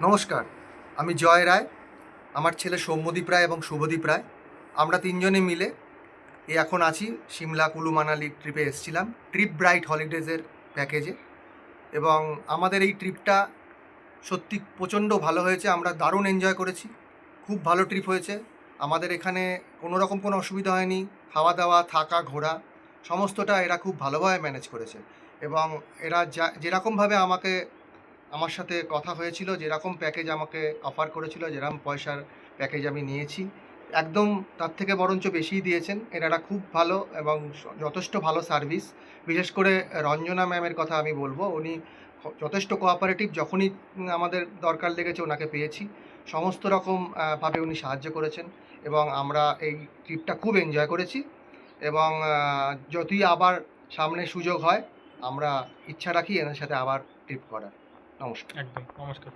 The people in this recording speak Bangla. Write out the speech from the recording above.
নমস্কার, আমি জয় রায়। আমার ছেলে সৌম্যদীপ রায় এবং শুভদীপ রায়। আমরা তিনজনে মিলে এখন আছি সিমলা, কুলু, মানালি ট্রিপে এসেছিলাম ট্রিপ ব্রাইট হলিডেজের প্যাকেজে। এবং আমাদের এই ট্রিপটা সত্যি প্রচণ্ড ভালো হয়েছে। আমরা দারুণ এনজয় করেছি। খুব ভালো ট্রিপ হয়েছে। আমাদের এখানে কোনো রকম কোনো অসুবিধা হয়নি। খাওয়া দাওয়া, থাকা, ঘোরা সমস্তটা এরা খুব ভালোভাবে ম্যানেজ করেছে। এবং এরা যেরকমভাবে আমার সাথে কথা হয়েছিল, যেরকম প্যাকেজ আমাকে অফার করেছিল, যেরকম পয়সার প্যাকেজ আমি নিয়েছি, একদম তার থেকে বরঞ্চ বেশিই দিয়েছেন। এনারা খুব ভালো এবং যথেষ্ট ভালো সার্ভিস। বিশেষ করে রঞ্জনা ম্যামের কথা আমি বলবো, উনি যথেষ্ট কোঅপারেটিভ। যখনই আমাদের দরকার লেগেছে ওনাকে পেয়েছি। সমস্ত রকম ভাবে উনি সাহায্য করেছেন এবং আমরা এই ট্রিপটা খুব এনজয় করেছি। এবং যদি আবার সামনে সুযোগ হয়, আমরা ইচ্ছা রাখি এনার সাথে আবার ট্রিপ করার। নমস্কার। একদম নমস্কার।